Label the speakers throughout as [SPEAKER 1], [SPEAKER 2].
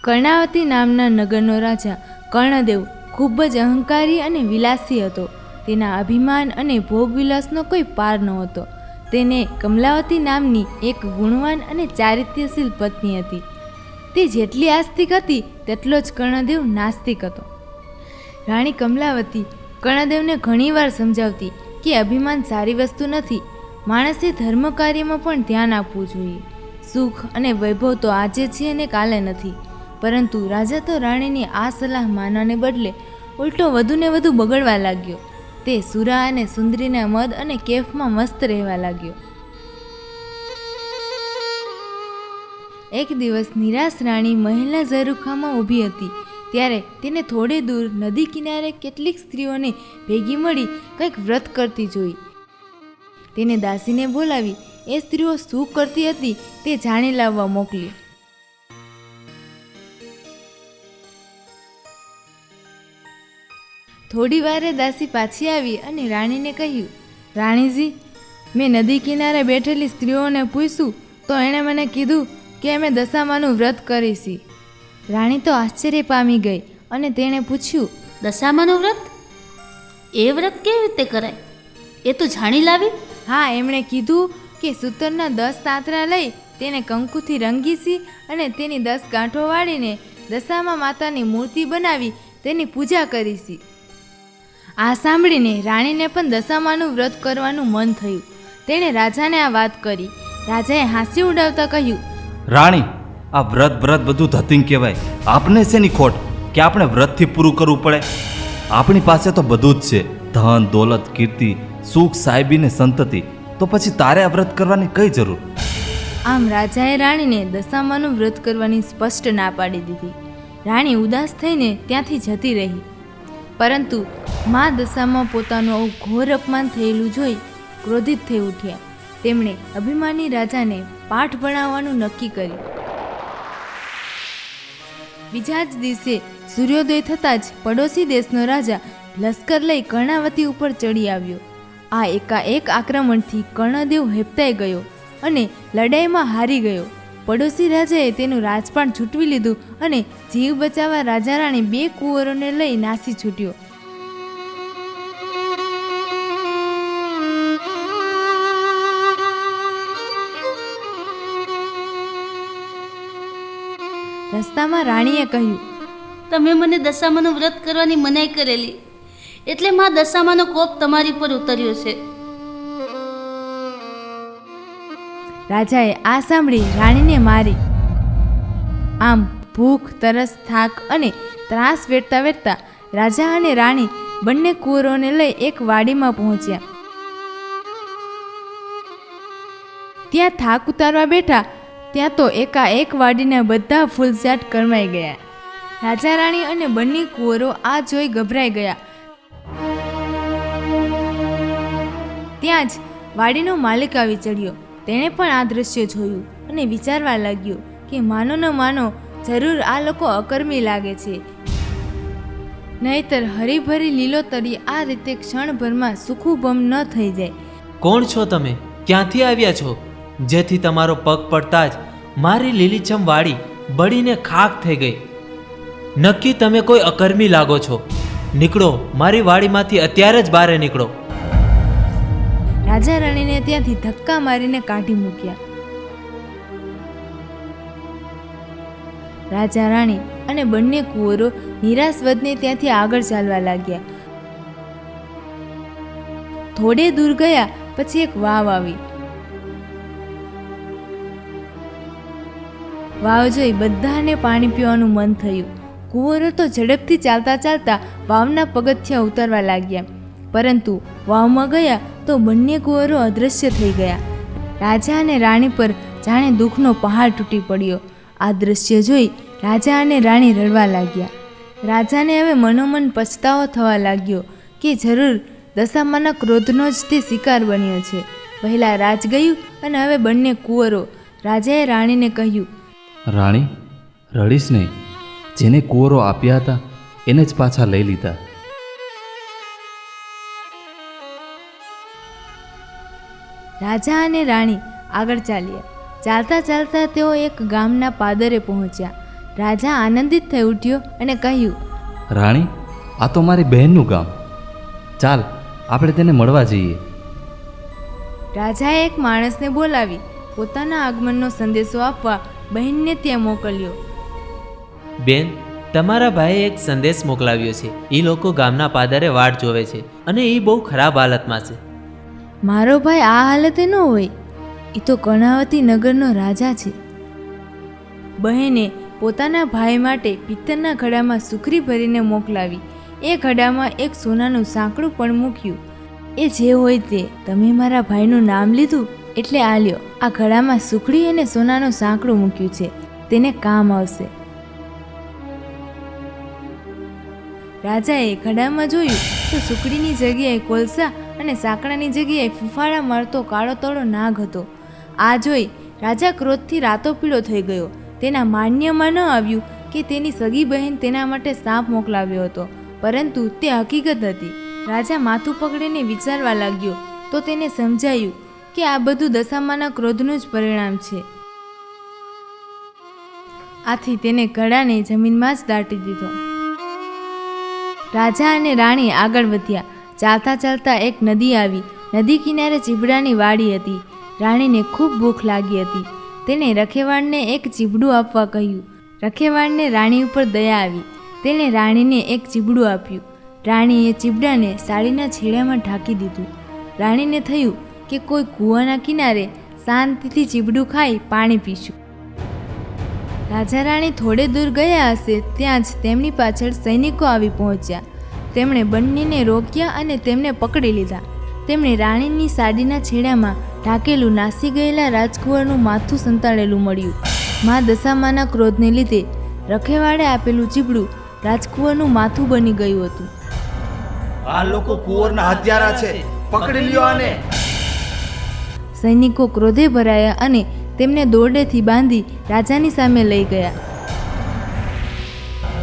[SPEAKER 1] કર્ણાવતી નામના નગરનો રાજા કર્ણદેવ ખૂબ જ અહંકારી અને વિલાસી હતો. તેના અભિમાન અને ભોગવિલાસનો કોઈ પાર નહોતો. તેને કમલાવતી નામની એક ગુણવાન અને ચારિત્ર્યશીલ પત્ની હતી. તે જેટલી આસ્તિક હતી તેટલો જ કર્ણદેવ નાસ્તિક હતો. રાણી કમલાવતી કર્ણદેવને ઘણીવાર સમજાવતી કે અભિમાન સારી વસ્તુ નથી. માણસે ધર્મ કાર્યમાં પણ ધ્યાન આપવું જોઈએ. સુખ અને વૈભવ તો આજે છે અને કાલે નથી. પરંતુ રાજા તો રાણીની આ સલાહ માનવાને બદલે ઉલટો વધુને વધુ બગડવા લાગ્યો. તે સુરા અને સુંદરીના મદ અને કેફમાં મસ્ત રહેવા લાગ્યો. એક દિવસ નિરાશ રાણી મહેલના ઝરૂખામાં ઊભી હતી. ત્યારે તેને થોડે દૂર નદી કિનારે કેટલીક સ્ત્રીઓને ભેગી મળી કંઈક વ્રત કરતી જોઈ. તેને દાસીને બોલાવી એ સ્ત્રીઓ શું કરતી હતી તે જાણી લાવવા મોકલી. થોડી વારે દાસી પાછી આવી અને રાણીને કહ્યું, રાણીજી, મેં નદી કિનારે બેઠેલી સ્ત્રીઓને પૂછ્યું તો એણે મને કીધું કે અમે દશામાનું વ્રત કરીશી. રાણી તો આશ્ચર્ય પામી ગઈ અને તેણે પૂછ્યું,
[SPEAKER 2] દશામાનું વ્રત? એ વ્રત કેવી રીતે કરાય? એ તો જાણી લાવી.
[SPEAKER 1] હા, એમણે કીધું કે સૂતરના 10 તાંતરા લઈ તેને કંકુથી રંગીશી અને તેની 10 ગાંઠો વાળીને દશામા માતાની મૂર્તિ બનાવી તેની પૂજા કરીશી. આ સાંભળીને રાણીને પણ દશામાનું વ્રત કરવાનું મન થયું. તેણે રાજાને આ વાત કરી. રાજાએ હાસ્ય ઉડાવતા કહ્યું,
[SPEAKER 3] રાણી, આ વ્રત બધું ધતિંગ કહેવાય. આપને શેની ખોટ કે આપણે વ્રતથી પૂરું કરવું પડે? આપણી પાસે તો બધું જ છે, ધન, દોલત, કીર્તિ, સુખ, સાહેબી ને સંતતિ. તો પછી તારે આ વ્રત કરવાની કઈ જરૂર?
[SPEAKER 1] આમ રાજાએ રાણીને દશામાનું વ્રત કરવાની સ્પષ્ટ ના પાડી દીધી. રાણી ઉદાસ થઈને ત્યાંથી જતી રહી. પરંતુ મા દશામાં પોતાનું આવું ઘોર અપમાન થયેલું જોઈ ક્રોધિત થઈ ઉઠ્યા. તેમણે અભિમાની રાજાને પાઠ ભણાવવાનું નક્કી કર્યું. બીજા જ દિવસે સૂર્યોદય થતાં જ પડોશી દેશનો રાજા લશ્કર લઈ કર્ણાવતી ઉપર ચડી આવ્યો. આ એકાએક આક્રમણથી કર્ણદેવ હેપતાઈ ગયો અને લડાઈમાં હારી ગયો. પડોશી રાજાએ તેનું રાજપાટ છૂટવી લીધું અને જીવ બચાવવા રાજા રાણી 2 કુંવરોને લઈ નાસી છૂટ્યો. રસ્તામાં રાણીએ કહ્યું,
[SPEAKER 2] તમે મને દશામાનું વ્રત કરવાની મનાઈ કરેલી, એટલે માં દશામાનો કોપ તમારી પર ઉતર્યો છે.
[SPEAKER 1] રાજાએ આ સાંભળી રાણીને મારી. આમ ભૂખ, તરસ, થાક અને ત્રાસ વેઠતા વેઠતા રાજા અને રાણી બંને કુંવરોને લઈ એક વાડીમાં પહોંચ્યા. ત્યાં થાક ઉતારવા બેઠા ત્યાં તો એકાએક વાડીના બધા ફૂલઝાડ કરમાઈ ગયા. રાજા રાણી અને બંને કુંવરો આ જોઈ ગભરાઈ ગયા. ત્યાં જ વાડીનો માલિક આવી ચડ્યો. તેણે પણ આ દ્રશ્ય જોયું અને વિચારવા લાગ્યો કે માનો ન માનો જરૂર આ લોકો અકર્મી લાગે છે. નહીતર હરીભરી લીલોતરી આ રીતે ક્ષણભરમાં સુખુભમ ન થઈ જાય.
[SPEAKER 4] કોણ છો તમે? ક્યાંથી આવ્યા છો? જેથી તમારો પગ પડતા જ મારી લીલીછમ વાડી બળીને ખાખ થઈ ગઈ. નક્કી તમે કોઈ અકર્મી લાગો છો. નીકળો, મારી વાડીમાંથી અત્યારે જ બહાર નીકળો.
[SPEAKER 1] રાજા રાણીને ત્યાંથી ધક્કા મારીને કાઢી મૂક્યા. રાજા રાણી અને બંને કુંવરો નિરાશ વધને ત્યાંથી આગળ ચાલવા લાગ્યા. થોડે દૂર ગયા પછી એક વાવ આવી. વાવ જોઈ બધાને પાણી પીવાનું મન થયું. કુંવરો તો ઝડપથી ચાલતા ચાલતા વાવના પગથિયાં ઉતરવા લાગ્યા. પરંતુ વાવમાં ગયા તો બંને કુંવરો અદૃશ્ય થઈ ગયા. રાજા અને રાણી પર જાણે દુઃખનો પહાડ તૂટી પડ્યો. આ દ્રશ્ય જોઈ રાજા અને રાણી રડવા લાગ્યા. રાજાને હવે મનોમન પછતાવો થવા લાગ્યો કે જરૂર દશામાના ક્રોધનો જ તે શિકાર બન્યો છે. પહેલાં રાજ ગયું અને હવે બંને કુંવરો. રાજાએ રાણીને કહ્યું,
[SPEAKER 3] રાણી, રડીશ નહીં. જેને કુંવરો આપ્યા હતા એને જ પાછા લઈ લીધા.
[SPEAKER 1] રાજા અને રાણી આગળ ચાલ્યા. ચાલતા ચાલતા તેઓ એક ગામના પાદરે પહોંચ્યા. રાજા આનંદિત થઈ ઉઠ્યો અને કહ્યું,
[SPEAKER 3] રાણી, આ તો મારી બહેનનું ગામ. ચાલ, આપણે તેને મળવા જઈએ.
[SPEAKER 1] રાજાએ એક માણસને બોલાવી પોતાના આગમનનો સંદેશો આપવા બહેનને ત્યાં મોકલ્યો.
[SPEAKER 4] બેન, તમારા ભાઈએ એક સંદેશ મોકલાવ્યો છે. એ લોકો ગામના પાદરે વાટ જોવે છે અને એ બહુ ખરાબ હાલતમાં છે.
[SPEAKER 1] મારો ભાઈ આ હાલતે ન હોય, એ તો કર્ણાવતી નગરનો રાજા છે. બહેને પોતાના ભાઈ માટે પિત્તળના ઘડામાં સુખડી ભરીને મોકલાવી. એ ઘડામાં એક સોનાનું સાંકડું પણ મૂક્યું. એ જે હોય તે, તમે મારા ભાઈનું નામ લીધું એટલે આ લ્યો, આ ઘડામાં સુખડી અને સોનાનું સાંકડું મૂક્યું છે, તેને કામ આવશે. રાજાએ ઘડામાં જોયું તો સુખડીની જગ્યાએ કોલસા અને સાંકડાની જગ્યાએ ફૂફાડા મારતો કાળો તળો નાગ હતો. આ જોઈ રાજા ક્રોધથી રાતો પીળો થઈ ગયો. તેના માન્યમાં ન આવ્યું કે તેની સગી બહેન તેના માટે સાપ મોકલાવ્યો હતો, પરંતુ તે હકીકત હતી. રાજા માથું પકડીને વિચારવા લાગ્યો તો તેને સમજાયું કે આ બધું દશામાના ક્રોધનું જ પરિણામ છે. આથી તેને ઘડાને જમીનમાં જ દાટી દીધો. રાજા અને રાણી આગળ વધ્યા. ચાલતા ચાલતા એક નદી આવી. નદી કિનારે ચીબડાની વાડી હતી. રાણીને ખૂબ ભૂખ લાગી હતી. તેણે રખેવાળને એક ચીબડું આપવા કહ્યું. રખેવાળને રાણી ઉપર દયા આવી. તેણે રાણીને એક ચીબડું આપ્યું. રાણીએ ચીબડાને સાડીના છેડામાં ઢાંકી દીધું. રાણીને થયું કે કોઈ કૂવાના કિનારે શાંતિથી ચીબડું ખાઈ પાણી પીશું. રાજા રાણી થોડે દૂર ગયા હશે ત્યાં જ તેમની પાછળ સૈનિકો આવી પહોંચ્યા. તેમણે બંનેને રોક્યા અને તેમને પકડી લીધા. તેમણે રાણીની સાડીના છેડામાં ઢાંકેલું નાસી ગયેલા રાજકુંવરનું માથું સંતાડેલું મળ્યું. મા દશામાના ક્રોધને લીધે રખેવાળે આપેલું ચીબડું રાજકુંવરનું માથું બની ગયું હતું.
[SPEAKER 3] આ લોકો કુંવરના હત્યારા છે, પકડી લ્યો આને.
[SPEAKER 1] સૈનિકો ક્રોધે ભરાયા અને તેમને દોરડેથી બાંધી રાજાની સામે લઈ ગયા.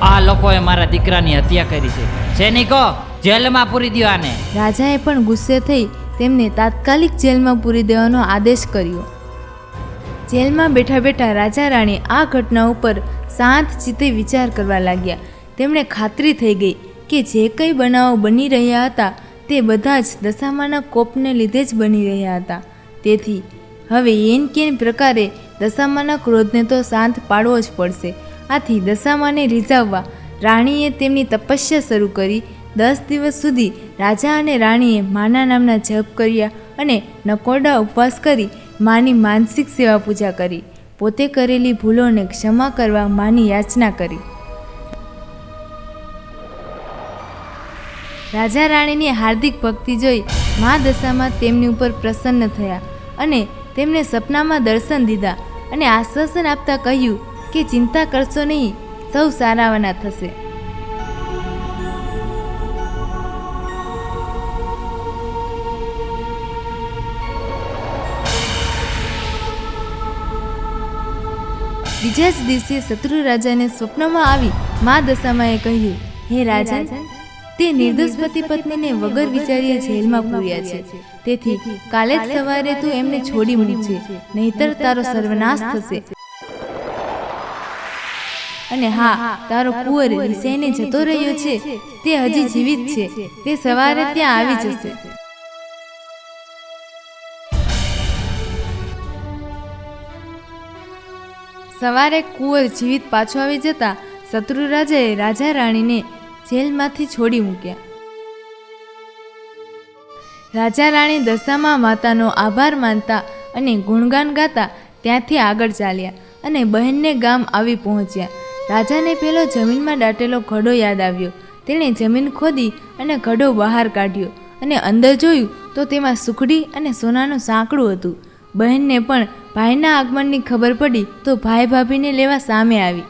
[SPEAKER 5] આ લોકોએ મારા દીકરાની હત્યા કરી છે. સૈનિકો, જેલમાં પૂરી દો આને.
[SPEAKER 1] રાજાએ પણ ગુસ્સે થઈ તેમને તાત્કાલિક જેલમાં પૂરી દેવાનો આદેશ કર્યો. જેલમાં બેઠા બેઠા રાજા રાણી આ ઘટના ઉપર શાંત ચિત્તે વિચાર કરવા લાગ્યા. તેમણે ખાતરી થઈ ગઈ કે જે કંઈ બનાવો બની રહ્યા હતા તે બધા જ દશામાના કોપને લીધે જ બની રહ્યા હતા. તેથી હવે એન કેન પ્રકારે દશામાના ક્રોધને તો શાંત પાડવો જ પડશે. આથી દશામાને રીઝાવવા રાણીએ તેમની તપસ્યા શરૂ કરી. 10 દિવસ સુધી રાજા અને રાણીએ માના નામના જપ કર્યા અને નકોરડા ઉપવાસ કરી માની માનસિક સેવા પૂજા કરી. પોતે કરેલી ભૂલોને ક્ષમા કરવા માની યાચના કરી. રાજા રાણીની હાર્દિક ભક્તિ જોઈ મા દશામાં તેમની ઉપર પ્રસન્ન થયા અને તેમને સપનામાં દર્શન દીધા અને આશ્વાસન આપતા કહ્યું કે ચિંતા કરશો નહીં, સૌ સારાવાના થશે. બીજા જ દિવસે શત્રુ રાજાને સ્વપ્નમાં આવી મા દશામાએ કહ્યું, હે રાજન, તે નિર્દોષ પતિ પત્નીને વગર વિચારીએ જેલમાં પૂર્યા છે. તેથી કાલે જ સવારે તું એમને છોડી મૂકજે, નહીતર તારો સર્વનાશ થશે. અને હા, તારો કુંવર રિસાઈને જતો રહ્યો છે તે હજી જીવિત છે. તે સવારે ત્યાં આવી જશે. સવારે કુંવર જીવિત પાછો આવી જતા શત્રુ રાજાએ રાજા રાણીને જેલમાંથી છોડી મૂક્યા. રાજા રાણી દશામાં માતાનો આભાર માનતા અને ગુણગાન ગાતા ત્યાંથી આગળ ચાલ્યા અને બહેનને ગામ આવી પહોંચ્યા. રાજાને પેલો જમીનમાં દાટેલો ઘડો યાદ આવ્યો. તેણે જમીન ખોદી અને ઘડો બહાર કાઢ્યો અને અંદર જોયું તો તેમાં સુખડી અને સોનાનું સાંકડું હતું. બહેનને પણ ભાઈના આગમનની ખબર પડી તો ભાઈ ભાભીને લેવા સામે આવી.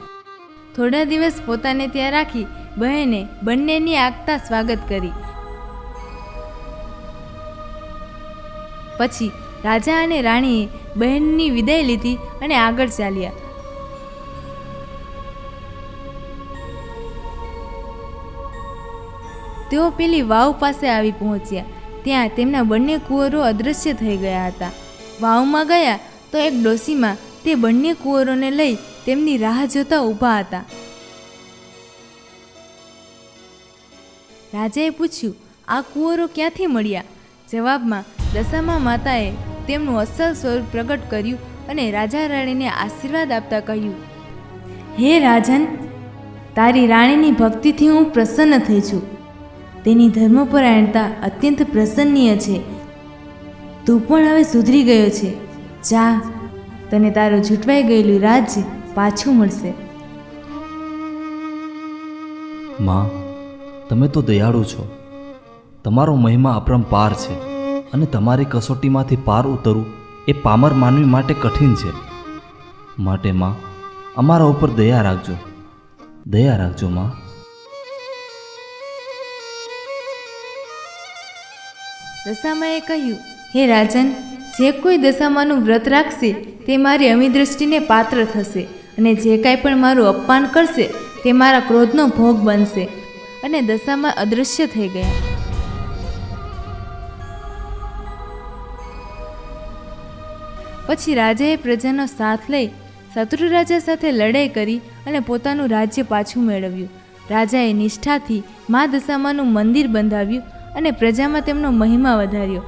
[SPEAKER 1] થોડા દિવસ પોતાને ત્યાં રાખી બહેને બંનેની આગતા સ્વાગત કરી. પછી રાજા અને રાણીએ બહેનની વિદાય લીધી અને આગળ ચાલ્યા. તેઓ પેલી વાવ પાસે આવી પહોંચ્યા. ત્યાં તેમના બંને કુંવરો અદૃશ્ય થઈ ગયા હતા. વાવમાં ગયા તો એક ડોસીમાં તે બંને કુંવરોને લઈ તેમની રાહ જોતા ઊભા હતા. રાજાએ પૂછ્યું, આ કુંવરો ક્યાંથી મળ્યા? જવાબમાં દશામા માતાએ તેમનું અસલ સ્વરૂપ પ્રગટ કર્યું અને રાજા રાણીને આશીર્વાદ આપતા કહ્યું, હે રાજન, તારી રાણીની ભક્તિથી હું પ્રસન્ન થઈ છું. તેની ધર્મપરાયણતા અત્યંત પ્રસન્નીય છે. તું પણ હવે સુધરી ગયો છે. જા, તને તારું ઝૂંટવાઈ ગયેલું રાજ્ય પાછું મળશે.
[SPEAKER 3] માં, તમે તો દયાળુ છો. તમારો મહિમા અપરંપાર છે અને તમારી કસોટીમાંથી પાર ઉતરવું એ પામર માનવી માટે કઠિન છે. માટે માં, અમારા ઉપર દયા રાખજો, દયા રાખજો માં.
[SPEAKER 1] દશામાએ કહ્યું, હે રાજન, જે કોઈ દશામાનું વ્રત રાખશે તે મારી અમી દૃષ્ટિને પાત્ર થશે, અને જે કાંઈ પણ મારું અપમાન કરશે તે મારા ક્રોધનો ભોગ બનશે. અને દશામાં અદૃશ્ય થઈ ગયા. પછી રાજાએ પ્રજાનો સાથ લઈ શત્રુ રાજા સાથે લડાઈ કરી અને પોતાનું રાજ્ય પાછું મેળવ્યું. રાજાએ નિષ્ઠાથી મા દશામાનું મંદિર બંધાવ્યું અને પ્રજામાં તેમનો મહિમા વધાર્યો.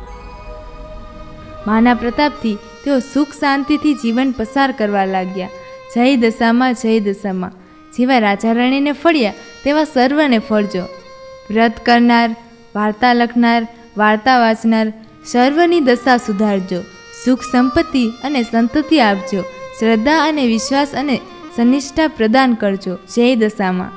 [SPEAKER 1] માના પ્રતાપથી તેઓ સુખ શાંતિથી જીવન પસાર કરવા લાગ્યા. જય દશામાં, જય દશામાં. જેવા રાજા રાણીને ફળ્યા તેવા સર્વને ફળજો. વ્રત કરનાર, વાર્તા લખનાર, વાર્તા વાંચનાર સર્વની દશા સુધારજો. સુખ સંપત્તિ અને સંતતિ આપજો. શ્રદ્ધા અને વિશ્વાસ અને સનિષ્ઠા પ્રદાન કરજો. જય દશામાં.